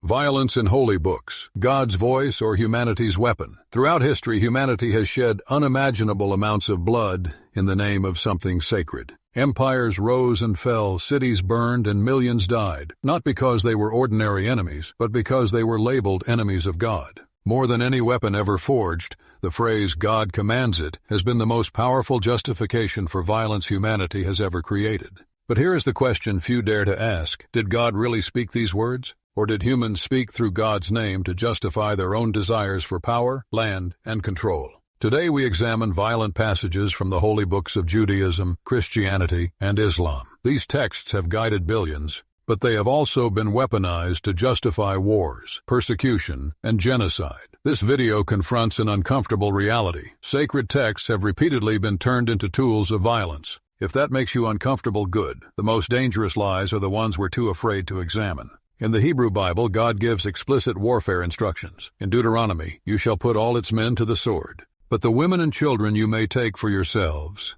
Violence in holy books, God's voice or humanity's weapon. Throughout history, humanity has shed unimaginable amounts of blood in the name of something sacred. Empires rose and fell, cities burned, and millions died, not because they were ordinary enemies, but because they were labeled enemies of God. More than any weapon ever forged, the phrase "God commands it" has been the most powerful justification for violence humanity has ever created. But here is the question few dare to ask: did God really speak these words? Or did humans speak through God's name to justify their own desires for power, land, and control? Today we examine violent passages from the holy books of Judaism, Christianity, and Islam. These texts have guided billions, but they have also been weaponized to justify wars, persecution, and genocide. This video confronts an uncomfortable reality. Sacred texts have repeatedly been turned into tools of violence. If that makes you uncomfortable, good. The most dangerous lies are the ones we're too afraid to examine. In the Hebrew Bible, God gives explicit warfare instructions. In Deuteronomy, "You shall put all its men to the sword, but the women and children you may take for yourselves."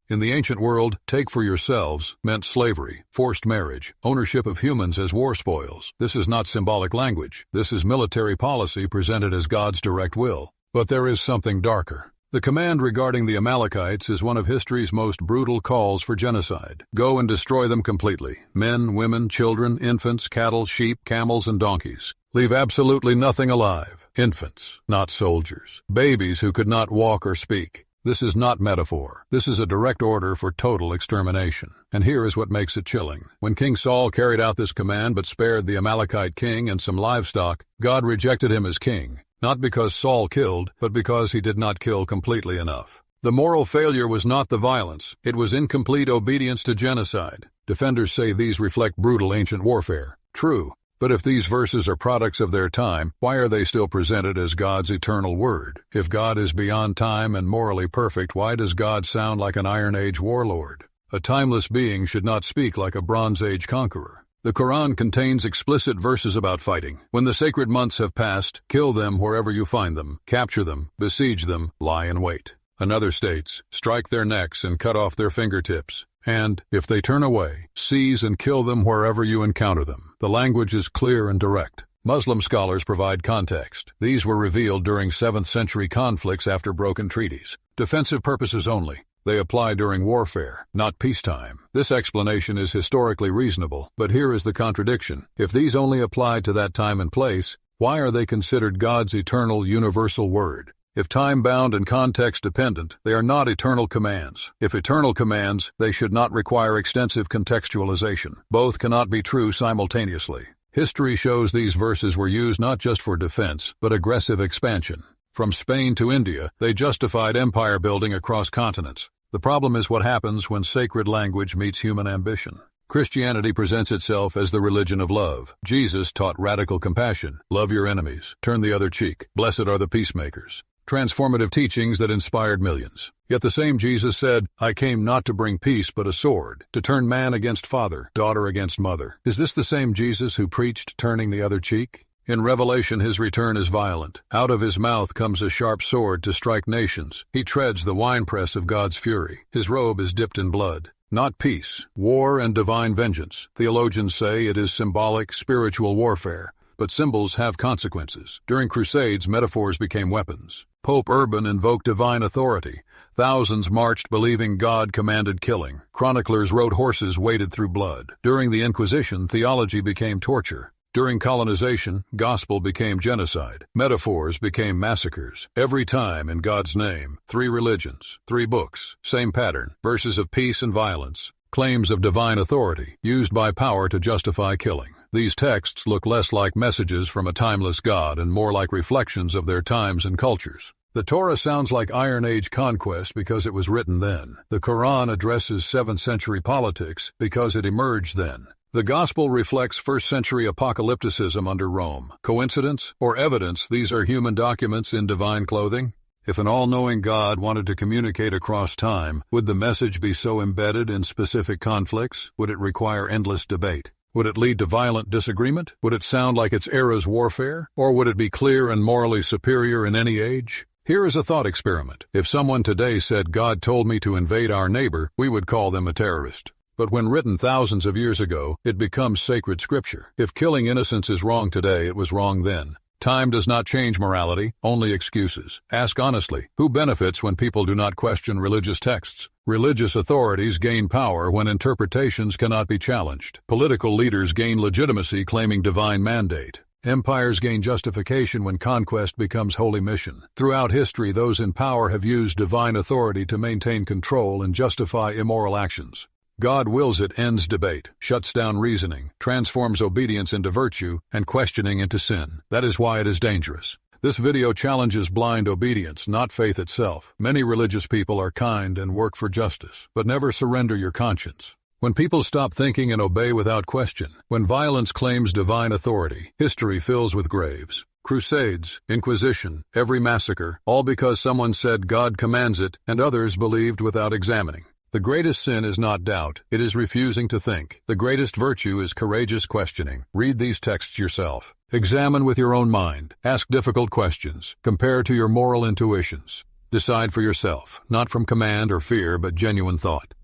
In the ancient world, take for yourselves meant slavery, forced marriage, ownership of humans as war spoils. This is not symbolic language. This is military policy presented as God's direct will. But there is something darker. The command regarding the Amalekites is one of history's most brutal calls for genocide. Go and destroy them completely. Men, women, children, infants, cattle, sheep, camels, and donkeys. Leave absolutely nothing alive. Infants, not soldiers. Babies who could not walk or speak. This is not metaphor. This is a direct order for total extermination. And here is what makes it chilling. When King Saul carried out this command but spared the Amalekite king and some livestock, God rejected him as king. Not because Saul killed, but because he did not kill completely enough. The moral failure was not the violence. It was incomplete obedience to genocide. Defenders say these reflect brutal ancient warfare. True. But if these verses are products of their time, why are they still presented as God's eternal word? If God is beyond time and morally perfect, why does God sound like an Iron Age warlord? A timeless being should not speak like a Bronze Age conqueror. The Quran contains explicit verses about fighting. When the sacred months have passed, kill them wherever you find them, capture them, besiege them, lie in wait. Another states, strike their necks and cut off their fingertips. And, if they turn away, seize and kill them wherever you encounter them. The language is clear and direct. Muslim scholars provide context. These were revealed during 7th century conflicts after broken treaties. Defensive purposes only. They apply during warfare, not peacetime. This explanation is historically reasonable, but here is the contradiction. If these only applied to that time and place, why are they considered God's eternal universal word? If time-bound and context-dependent, they are not eternal commands. If eternal commands, they should not require extensive contextualization. Both cannot be true simultaneously. History shows these verses were used not just for defense, but aggressive expansion. From Spain to India, they justified empire building across continents. The problem is what happens when sacred language meets human ambition. Christianity presents itself as the religion of love. Jesus taught radical compassion. Love your enemies. Turn the other cheek. Blessed are the peacemakers. Transformative teachings that inspired millions. Yet the same Jesus said, "I came not to bring peace but a sword, to turn man against father, daughter against mother." Is this the same Jesus who preached turning the other cheek? In Revelation, his return is violent. Out of his mouth comes a sharp sword to strike nations. He treads the winepress of God's fury. His robe is dipped in blood. Not peace, war and divine vengeance. Theologians say it is symbolic, spiritual warfare. But symbols have consequences. During Crusades, metaphors became weapons. Pope Urban invoked divine authority. Thousands marched believing God commanded killing. Chroniclers wrote horses waded through blood. During the Inquisition, theology became torture. During colonization, gospel became genocide. Metaphors became massacres. Every time, in God's name, 3 religions, 3 books, same pattern, verses of peace and violence, claims of divine authority, used by power to justify killing. These texts look less like messages from a timeless God and more like reflections of their times and cultures. The Torah sounds like Iron Age conquest because it was written then. The Quran addresses 7th century politics because it emerged then. The Gospel reflects 1st century apocalypticism under Rome. Coincidence or evidence these are human documents in divine clothing? If an all-knowing God wanted to communicate across time, would the message be so embedded in specific conflicts? Would it require endless debate? Would it lead to violent disagreement? Would it sound like its era's warfare? Or would it be clear and morally superior in any age? Here is a thought experiment. If someone today said God told me to invade our neighbor, we would call them a terrorist. But when written thousands of years ago, it becomes sacred scripture. If killing innocents is wrong today, it was wrong then. Time does not change morality, only excuses. Ask honestly, who benefits when people do not question religious texts? Religious authorities gain power when interpretations cannot be challenged. Political leaders gain legitimacy claiming divine mandate. Empires gain justification when conquest becomes holy mission. Throughout history, those in power have used divine authority to maintain control and justify immoral actions. God wills it ends debate, shuts down reasoning, transforms obedience into virtue, and questioning into sin. That is why it is dangerous. This video challenges blind obedience, not faith itself. Many religious people are kind and work for justice, but never surrender your conscience. When people stop thinking and obey without question, when violence claims divine authority, history fills with graves. Crusades, Inquisition, every massacre, all because someone said God commands it and others believed without examining. The greatest sin is not doubt, it is refusing to think. The greatest virtue is courageous questioning. Read these texts yourself. Examine with your own mind. Ask difficult questions. Compare to your moral intuitions. Decide for yourself, not from command or fear, but genuine thought.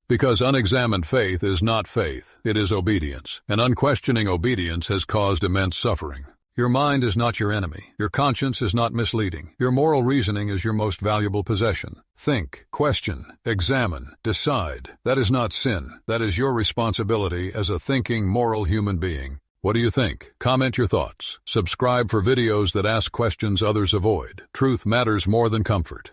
Because unexamined faith is not faith, it is obedience, and unquestioning obedience has caused immense suffering. Your mind is not your enemy. Your conscience is not misleading. Your moral reasoning is your most valuable possession. Think, question, examine, decide. That is not sin. That is your responsibility as a thinking, moral human being. What do you think? Comment your thoughts. Subscribe for videos that ask questions others avoid. Truth matters more than comfort.